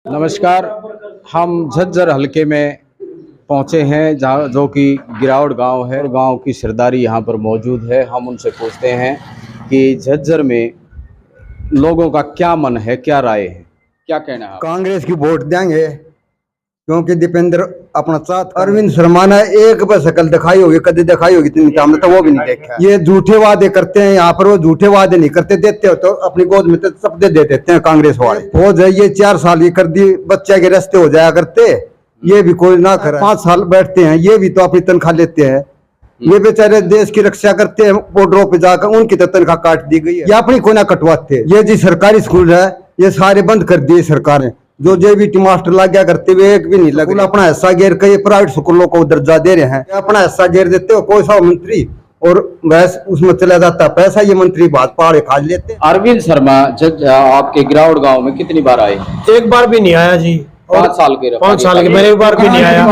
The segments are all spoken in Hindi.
नमस्कार। हम झज्जर हलके में पहुंचे हैं जहाँ जो कि गिरावड़ गांव है। गांव की सरदारी यहां पर मौजूद है। हम उनसे पूछते हैं कि झज्जर में लोगों का क्या मन है, क्या राय है, क्या कहना है। कांग्रेस की वोट देंगे क्योंकि दीपेंद्र अपना साथ। अरविंद शर्मा ने एक बार शकल दिखाई होगी, कभी दिखाई होगी इतनी हमने तो वो भी नहीं देखा। ये झूठे वादे करते हैं, यहाँ पर वो झूठे वादे नहीं करते, देते हो तो अपनी गोद में तो शब्द दे देते हैं कांग्रेस वाले। हो जाए ये 4 साल की कर दी, बच्चे के रास्ते हो जाया करते, ये भी कोई ना करे। 5 साल बैठते हैं, ये भी तो अपनी तनख्वाह लेते हैं। ये बेचारे देश की रक्षा करते हैं, बॉर्डरों पे जाकर उनकी तो तनख्वाह काट दी गई है। ये अपनी कोई ना कटवाते। ये जी सरकारी स्कूल है, ये सारे बंद कर दिए सरकार ने। जो जेबीटी मास्टर लग गया करते हुए एक भी नहीं लग रहा। अपना हिस्सा घेर के प्राइवेट स्कूलों को दर्जा दे रहे हैं। अपना हिस्सा घेर देते हो कोई सा मंत्री और बस उसमें चला जाता पैसा। ये मंत्री बात पहाड़े खा लेते। अरविंद शर्मा आपके गिरावड़ गांव में कितनी बार आए? एक बार भी नहीं आया जी। 5 साल के 5 साल के मैंने एक बार भी नहीं आया।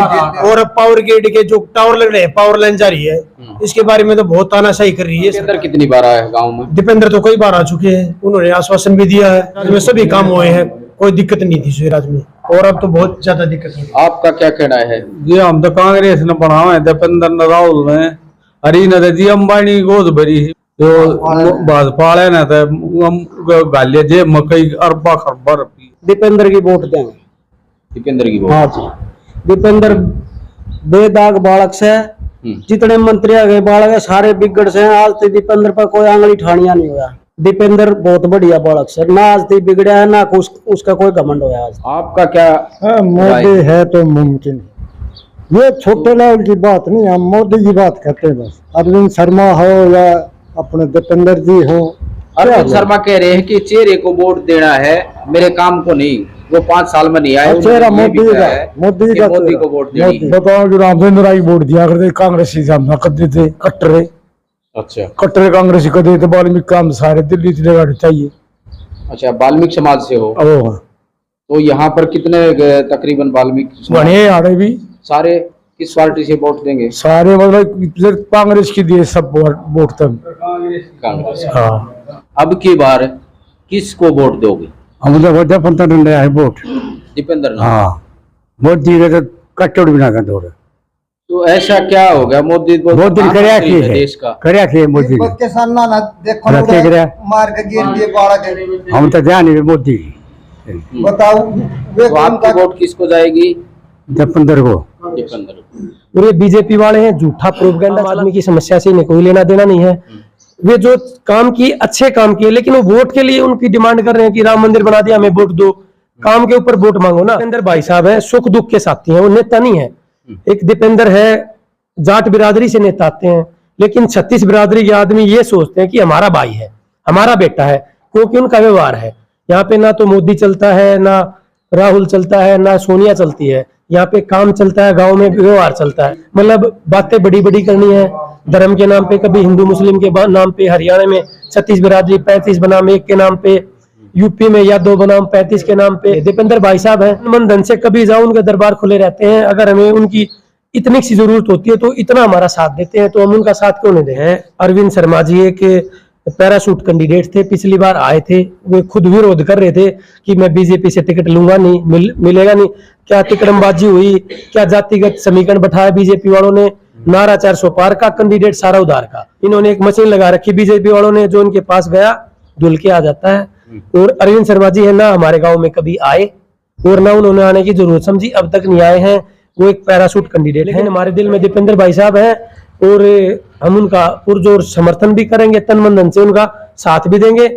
और पावर ग्रिड के जो टावर लग रहे हैं, पावर लाइन जा रही है, इसके बारे में तो बहुत तानाशाही कर रही है। दीपेंद्र कितनी बार आया है गाँव में? दीपेंद्र तो कई बार आ चुके हैं, उन्होंने आश्वासन भी दिया है। राज्य में सभी काम हुए हैं, कोई दिक्कत नहीं थी स्वराज में, और अब तो बहुत ज्यादा दिक्कत है। आपका क्या कहना है? जी हम तो कांग्रेस ने बढ़ावा है, दीपेंद्र न राहुल ने हरी न जी अंबानी गोद भरी जो भाजपा वाले ने तो गालिया जे मकई अरबा खरबा रुपये। दीपेंद्र की वोट देंगे। दीपेंद्र की वोट? हाँ जी, दीपेंद्र बेदाग बालक से जितने मंत्री आ गए बालक है सारे बिगड़ से। आज तक दीपेंद्र पर कोई आंगली ठानिया नहीं हुआ। दीपेंद्र बहुत बढ़िया बालक सर, ना आज तक बिगड़ा है ना उसका कोई घमंड हुआ आज। आपका क्या? मोदी है तो मुमकिन। ये छोटे लेवल की बात नहीं, हम मोदी की बात करते हैं बस। अरविंद शर्मा हो या अपने दीपेंद्र जी हो। अरविंद शर्मा कह रहे हैं कि चेहरे को वोट देना है, मेरे काम को नहीं। वो 5 साल में नहीं आए। चेहरा मोदी का मोदी को वोट देनी। बताओ जो रामचंद्र राय वोट दिया करते कांग्रेसी करते थे कट्टरे। अच्छा, कट्टरे कांग्रेसी कर देते। वाल्मीकि काम सारे दिल्ली से चाहिए। अच्छा, वाल्मीकि समाज से हो? तो यहाँ पर कितने तकरीबन वाल्मीकि बने आड़े भी सारे किस पार्टी से वोट देंगे? सारे मतलब कांग्रेस की दिए सब वोट तब कांग्रेस। हाँ। अब की बार किसको वोट दोगे? हम तो वोट पंद्रह है वोट दीपेंद्र। हाँ, मोदी के तो कट्टोड़ बिना का दौड़। तो ऐसा क्या हो गया? मोदी देश का करया मोदी मार के गिर दिए बालक। हम तो ध्यान नहीं मोदी। बताओ तो आपकी वोट किसको जाएगी? दीपेंद्र को। दीपेंद्र। और ये बीजेपी वाले हैं, झूठा प्रोपगेंडा। आदमी की समस्या से इन्हें कोई लेना देना नहीं है। वे जो काम की अच्छे काम किए, लेकिन वो वोट के लिए उनकी डिमांड कर रहे हैं कि राम मंदिर बना दिया हमें वोट दो। काम के ऊपर वोट मांगो ना। दीपेंद्र भाई साहब है, सुख दुख के साथी हैं, वो नेता नहीं है। एक दीपेंद्र है, जाट बिरादरी से नेता आते हैं, लेकिन 36 बिरादरी के आदमी ये सोचते हैं कि हमारा भाई है, हमारा बेटा है, क्योंकि उनका व्यवहार है। यहाँ पे ना तो मोदी चलता है, ना राहुल चलता है, ना सोनिया चलती है। यहाँ पे काम चलता है, गांव में व्यवहार चलता है। मतलब बातें बड़ी बड़ी करनी है धर्म के नाम पे, कभी हिंदू मुस्लिम के नाम पे। हरियाणा में 36 बिरादरी 35 बनाम 1 के नाम पे, यूपी में या 2 बनाम 35 के नाम पे। दीपेंद्र भाई साहब है, मन धन से कभी जाओ उनके दरबार खुले रहते हैं। अगर हमें उनकी इतनी सी जरूरत होती है तो इतना हमारा साथ देते हैं, तो हम उनका साथ क्यों नहीं दे हैं। अरविंद शर्मा जी एक पैराशूट कैंडिडेट थे, पिछली बार आए थे, वे खुद विरोध कर रहे थे कि मैं बीजेपी से टिकट लूंगा नहीं, मिलेगा नहीं। क्या तिकड़मबाजी हुई, क्या जातिगत समीकरण बैठाया बीजेपी वालों ने। नारा 400 पार का, कैंडिडेट सारा उधार का। इन्होंने एक मशीन लगा रखी बीजेपी वालों ने, जो उनके पास गया धुल के आ जाता है। और अरविंद शर्मा जी है ना हमारे गांव में कभी आए, और ना उन्होंने आने की जरूरत समझी, अब तक नहीं आए हैं। वो एक पैराशूट कैंडिडेट है। हमारे दिल में दीपेंद्र भाई साहब हैं, और हम उनका पुरजोर समर्थन भी करेंगे, तन मन धन से उनका साथ भी देंगे।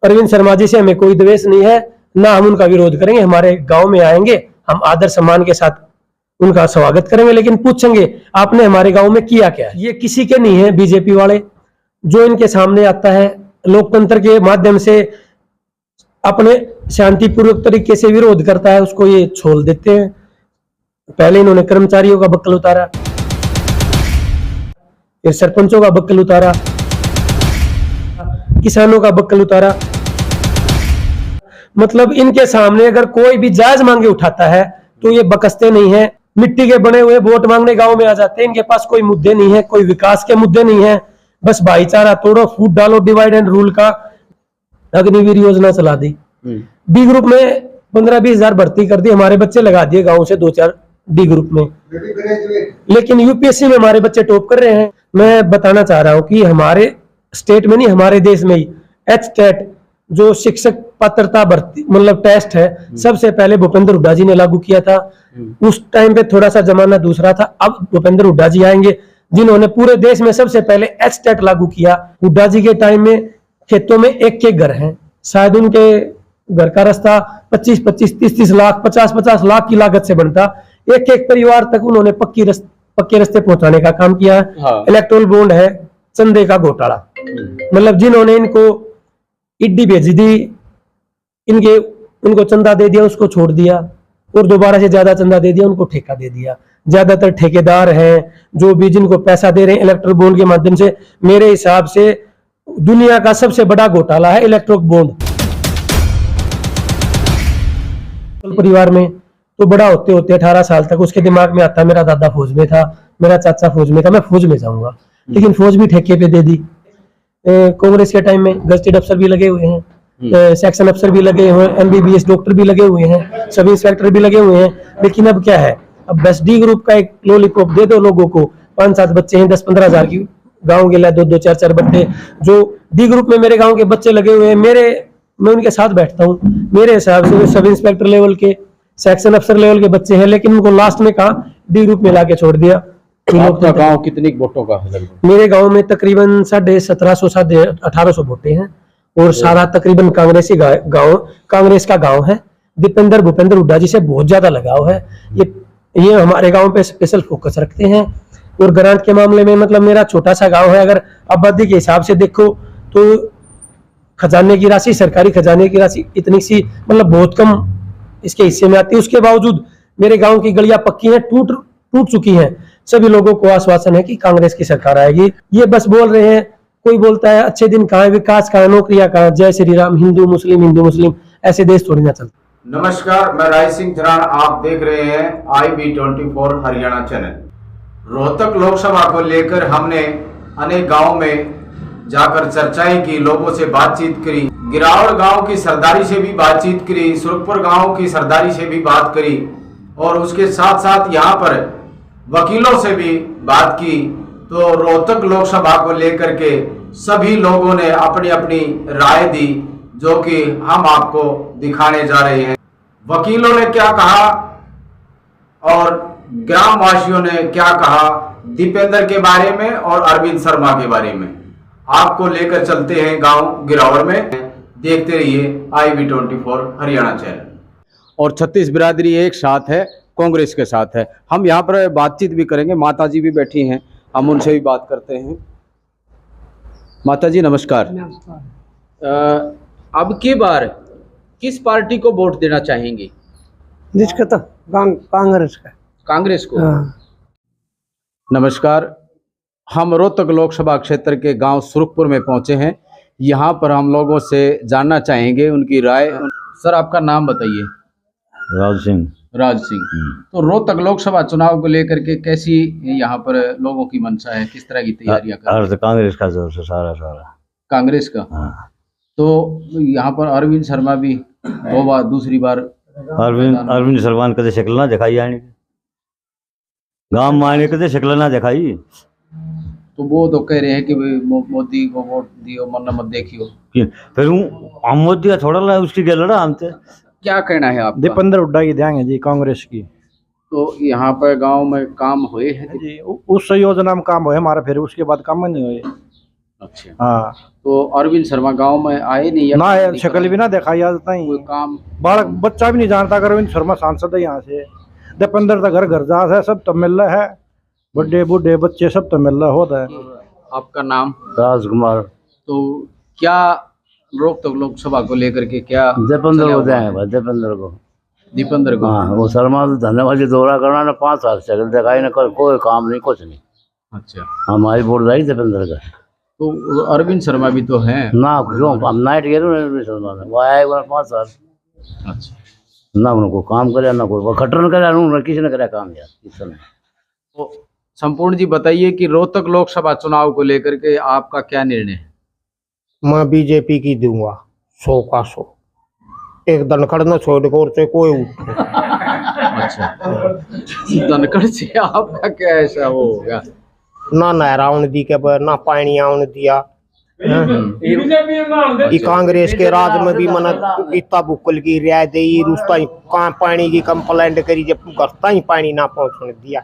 अरविंद शर्मा जी से हमें कोई द्वेष नहीं है, ना हम उनका विरोध करेंगे। हमारे गांव में आएंगे, हम आदर सम्मान के साथ उनका स्वागत करेंगे, लेकिन पूछेंगे आपने हमारे गांव में किया क्या। ये किसी के नहीं है बीजेपी वाले। जो इनके सामने आता है लोकतंत्र के माध्यम से अपने शांतिपूर्वक तरीके से विरोध करता है, उसको ये छोड़ देते हैं। पहले इन्होंने कर्मचारियों का बक्कल उतारा, फिर सरपंचों का बक्कल उतारा, किसानों का बक्कल उतारा। मतलब इनके सामने अगर कोई भी जायज मांगे उठाता है तो ये बकसते नहीं है। मिट्टी के बने हुए वोट मांगने गांव में आ जाते हैं। इनके पास कोई मुद्दे नहीं है, कोई विकास के मुद्दे नहीं है, बस भाईचारा तोड़ो, फूट डालो, डिवाइड एंड रूल का अग्निवीर योजना चला दी। बी ग्रुप में 15-20 हजार भर्ती कर दी, हमारे बच्चे लगा दिए गांव से 2-4 डी ग्रुप में, लेकिन यूपीएससी में हमारे बच्चे टॉप कर रहे हैं। मैं बताना चाह रहा हूं कि हमारे स्टेट में नहीं, हमारे देश में ही एचटेट जो शिक्षक पात्रता भर्ती मतलब टेस्ट है, सबसे पहले भूपेंद्र हुड्डा जी ने लागू किया था। उस टाइम पे थोड़ा सा जमाना दूसरा था, अब भूपेंद्र हुड्डा जी आएंगे जिन्होंने पूरे देश में सबसे पहले एचटेट लागू किया। हुड्डा जी के टाइम में खेतों में एक घर हैं, शायद उनके घर का रास्ता 25-25, 30-30 लाख, 50-50 लाख की लागत से बनता। एक परिवार तक उन्होंने पक्के रास्ते पहुंचाने का काम किया है। हाँ। इलेक्ट्रोल बॉन्ड है, चंदे का घोटाला, मतलब जिन्होंने इनको ईडी भेज दी, उनको चंदा दे दिया, उसको छोड़ दिया, और दोबारा से ज्यादा चंदा दे दिया, उनको ठेका दे दिया। ज्यादातर ठेकेदार हैं जो भी जिनको पैसा दे रहे हैं इलेक्ट्रोल बॉन्ड के माध्यम से। मेरे हिसाब से दुनिया का सबसे बड़ा घोटाला है इलेक्ट्रोल बॉन्ड। परिवार में तो बड़ा होते होते 18 साल तक उसके दिमाग में आता मेरा दादा फौज में था, मेरा चाचा फौज में था, मैं फौज में जाऊंगा, लेकिन फौज भी ठेके पे दे दी। कांग्रेस के टाइम में गजटेड अफसर भी लगे हुए हैं, सेक्शन अफसर भी लगे हुए हैं, एमबीबीएस डॉक्टर भी लगे हुए हैं, सब इंस्पेक्टर भी लगे हुए हैं। लेकिन अब क्या है, अब बस डी ग्रुप का एक लॉलीपॉप दे दो लोगों को, 5-7 बच्चे हैं, 10-15 हजार की गाँव के लिए 2-2, 4-4 बच्चे जो डी ग्रुप में मेरे गाँव के बच्चे लगे हुए हैं, मैं उनके साथ बैठता हूँ। मेरे हिसाब से सब इंस्पेक्टर लेवल के, सेक्शन अफसर लेवल के बच्चे हैं, लेकिन उनको लास्ट में कहा डी ग्रुप में लाके छोड़ दिया। आपका गांव कितनी वोटों का है लगभग? मेरे गांव में तकरीबन 1750 से 1800 वोटे हैं, और सारा तकरीबन कांग्रेसी गांव, कांग्रेस का गांव है। भूपेंद्र हुड्डा जी से बहुत ज्यादा लगाव है। ये हमारे गांव पे स्पेशल फोकस रखते हैं। और ग्रांट के मामले में मतलब मेरा छोटा सा गांव है, अगर आबादी के हिसाब से देखो तो खजाने की राशि, सरकारी खजाने की राशि इतनी सी मतलब बहुत कम इसके हिस्से में आती है। उसके बावजूद मेरे गांव की गलियां पक्की हैं, टूट चुकी हैं। सभी लोगों को आश्वासन है कि कांग्रेस की सरकार आएगी। ये बस बोल रहे हैं, कोई बोलता है अच्छे दिन कहाँ है, विकास कहाँ है, नौकरियां कहाँ, जय श्री राम, हिंदू मुस्लिम, ऐसे देश थोड़ी ना चलते। नमस्कार, मैं राय सिंह धरान, आप देख रहे हैं IB24 हरियाणा चैनल। रोहतक लोकसभा को लेकर हमने अनेक गाँव में जाकर चर्चाएं की, लोगों से बातचीत करी, गिरावड़ गांव की सरदारी से भी बातचीत करी, सुरखपुर गांव की सरदारी से भी बात करी, और उसके साथ साथ यहां पर वकीलों से भी बात की। तो रोहतक लोकसभा को लेकर के सभी लोगों ने अपनी अपनी राय दी, जो कि हम आपको दिखाने जा रहे हैं। वकीलों ने क्या कहा और ग्रामवासियों ने क्या कहा दीपेंद्र के बारे में और अरविंद शर्मा के बारे में, आपको लेकर चलते हैं गांव गिरावड़ में। देखते रहिए IB24 हरियाणा चैनल। और 36 बिरादरी एक साथ है, कांग्रेस के साथ है। हम यहाँ पर बातचीत भी करेंगे, माता जी भी बैठी हैं, हम उनसे भी बात करते हैं। माता जी नमस्कार। अब की बार किस पार्टी को वोट देना चाहेंगे? जिसका तो कांग्रेस को। नमस्कार, हम रोहतक लोकसभा क्षेत्र के गांव सुरखपुर में पहुंचे हैं। यहां पर हम लोगों से जानना चाहेंगे उनकी राय। सर आपका नाम बताइए। राज सिंह। तो रोहतक लोकसभा चुनाव को लेकर के कैसी यहां पर लोगों की मंशा है, किस तरह की तैयारियां कर रहे हैं? कांग्रेस का जोर से सारा कांग्रेस का। हाँ। तो यहाँ पर अरविंद शर्मा भी 2 बार, दूसरी बार अरविंद शर्मा कदे शक्ल ना दिखाई आने गांव में आने कदे शक्ल ना दिखाई। तो वो तो कह रहे हैं कि मोदी को वोट दियो, मन्ना मत देखियो। फिर हम मोदी का थोड़ा ला उसकी क्या लड़ा हमसे। क्या कहना है आप? दीपेंद्र हुड्डा की देंगे जी, कांग्रेस की। तो यहाँ पर गांव में काम हुए हैं जी, उस योजना में काम हुए हमारा, फिर उसके बाद काम नहीं हुए। अच्छा। हाँ। तो अरविंद शर्मा गांव में आए नहीं ना शक्ल भी ना दिखाई आता ही, कोई काम बालक बच्चा भी नहीं जानता अरविंद शर्मा सांसद है यहाँ से। दीपेंद्र का घर जा है, सब तो मिल रहा है, बड़े बूढ़े बच्चे सब तो मिल रहा होता है। आपका नाम? राजकुमार। तो क्या रोहतक लोकसभा को लेकर के क्या? दीपेंद्र को देंगे, दीपेंद्र को। हाँ, वो शर्मा तो धन्यवाद दौरा करना ना 5 साल शक्ल दिखाई ना, कोई काम नहीं, कुछ नहीं। अच्छा। हमारी वोट जाएगी दीपेंद्र का। तो अरविंद शर्मा भी तो हैं ना, क्यों हम नाइट गए अरविंद शर्मा ने, वो आया 5 साल। अच्छा। ना उनको काम करे, ना कोई खटर करे, उन्होंने किसी ने करे काम यार इस समय। तो संपूर्ण जी बताइए कि रोहतक लोकसभा चुनाव को लेकर के आपका क्या निर्णय है? मैं बीजेपी की दूंगा 100 का 100। एक धनखड़ न छोड़ को से कोई उठ अच्छा धनखड़ से आपका क्या ऐसा वो हो गया? ना नहर आउन दी के पर ना पानी आउन दिया। ई कांग्रेस के राज में भी मन इतना बुकल की रियायत दी उसका कहाँ पानी की कंप्लेंट करी जब करता ही पानी ना पहुंचने दिया।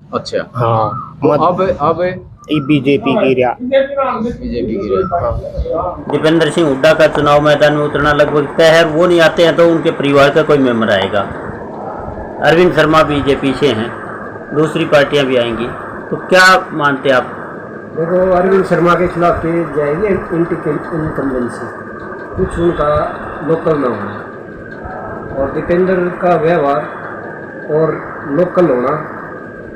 अच्छा हाँ तो अब ई बीजेपी की रिया बीजेपी की रही। दीपेंद्र सिंह हुड्डा का चुनाव मैदान में उतरना लगभग तय है। वो नहीं आते हैं तो उनके परिवार का कोई मेंबर आएगा। अरविंद शर्मा बीजेपी से हैं, दूसरी पार्टियां भी आएंगी, तो क्या मानते हैं आप? देखो अरविंद शर्मा के खिलाफ के जाएगी इनकम्बेंसी, कुछ उनका लोकल ना होना और दीपेंद्र का व्यवहार और लोकल होना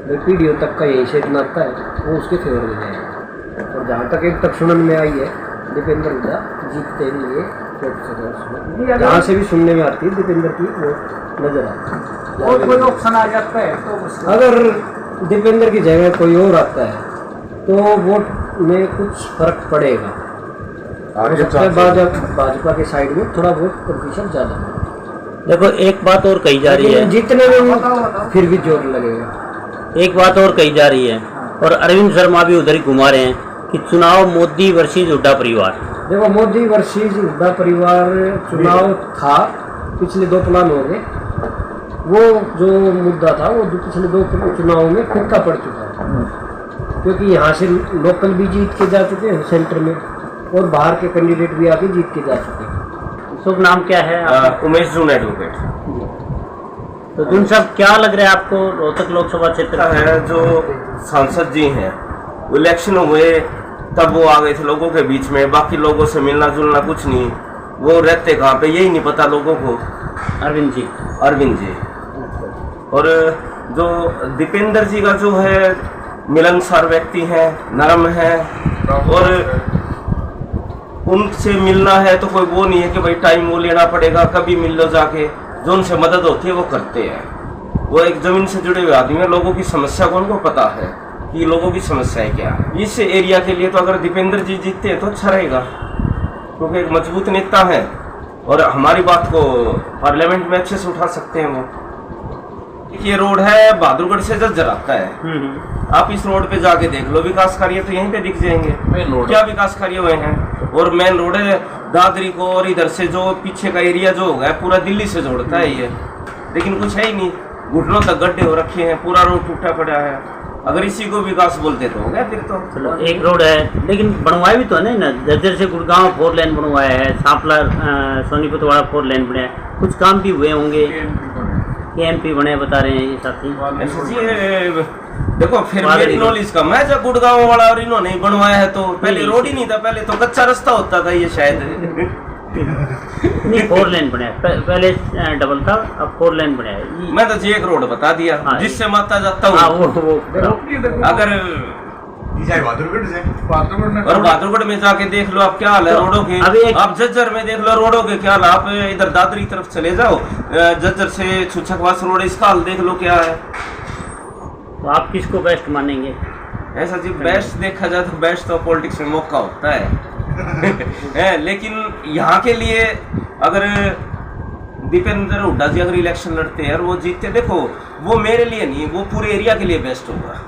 पीढ़ियों तक का यही से नाता है, वो उसके फेवर में जाएगा। और जहाँ तक एक तक सुनने में आई है दीपेंद्र हुड्डा जीतते ही ये जहाँ से भी सुनने में आती है दीपेंद्र की वो नजर आती है। और कोई ऑप्शन आ जाता है तो अगर दीपेंद्र की जगह कोई और आता है तो वोट में कुछ फर्क पड़ेगा। भाजपा के साइड में थोड़ा वोट प्रतिशत ज्यादा। देखो एक बात और कही जा रही है, जीतने में फिर भी जोर लगेगा। एक बात और कही जा रही है और अरविंद शर्मा भी उधर ही घुमा रहे हैं कि चुनाव मोदी वर्सेस हुड्डा परिवार। देखो मोदी वर्सेस हुड्डा परिवार चुनाव था, पिछले 2 प्लान हो गए। वो जो मुद्दा था वो पिछले 2 चुनावों में फिक्का पड़ चुका है, क्योंकि यहाँ से लोकल भी जीत के जा चुके हैं सेंटर में और बाहर के कैंडिडेट भी आके जीत के जा चुके हैं। शुभ नाम क्या है? उमेश जून एडवोकेट। तो जिन सब क्या लग रहा है आपको रोहतक लोकसभा क्षेत्र है जो सांसद जी हैं, इलेक्शन हुए तब वो आ गए थे लोगों के बीच में, बाकी लोगों से मिलना जुलना कुछ नहीं। वो रहते कहाँ पे यही नहीं पता लोगों को। अरविंद जी और जो दीपेंद्र जी का जो है मिलनसार व्यक्ति है, नरम है और उनसे मिलना है तो कोई वो नहीं है कि भाई टाइम वो लेना पड़ेगा, कभी मिल लो जाके। जो उनसे मदद होती है वो करते हैं। वो एक जमीन से जुड़े हुए आदमी है, लोगों की समस्या को उनको पता है कि लोगों की समस्या है क्या है। इस एरिया के लिए तो अगर दीपेंद्र जी जीतते हैं तो अच्छा रहेगा, क्योंकि एक मजबूत नेता है और हमारी बात को पार्लियामेंट में अच्छे से उठा सकते हैं वो। ये रोड है बहादुरगढ़ से झज्जर आता है, आप इस रोड पे जाके देख लो, विकास कार्य तो यहीं पे दिख जाएंगे क्या विकास कार्य हुए हैं। और मेन रोड है दादरी को, और इधर से जो पीछे का एरिया जो होगा पूरा दिल्ली से जोड़ता है ये, लेकिन कुछ है ही नहीं। घुटनों तक गड्ढे हो रखे हैं, पूरा रोड टूटा पड़ा है। अगर इसी को विकास बोलते तो हो गया फिर तो। चलो एक रोड है, लेकिन बनवाया भी तो है ना, झज्जर से गुड़गांव 4 लेन बनवाया है, सांपला सोनीपत वाला 4 लेन बनाया, कुछ काम भी हुए होंगे। एमपी बने बता रहे हैं ये साथी। देखो फिर मेरी नॉलेज कम है, जब गुड़गांव वाला और इन्होंने बनवाया है तो पहले रोड ही नहीं था, पहले तो कच्चा रास्ता होता था ये शायद। नहीं 4 लेन बनाया, पहले डबल था, अब 4 लेन बनाया। मैं तो जी एक रोड बता दिया जिससे माता जाता हूँ। अगर और बहादुरगढ़ में जाके देख लो आप क्या हाल है रोडों के। आप झज्जर में देख लो रोडों के क्या हाल। आप इधर दादरी तरफ चले जाओ, झज्जर से छुछकवास रोड, इसका हाल देख लो क्या है। तो आप किसको बेस्ट मानेंगे? ऐसा जी बेस्ट देखा जाए तो बेस्ट तो पॉलिटिक्स में मौका होता है लेकिन यहाँ के लिए अगर दीपेंद्र हुड्डा जी अगर इलेक्शन लड़ते हैं और वो जीतते, देखो वो मेरे लिए नहीं, वो पूरे एरिया के लिए बेस्ट होगा।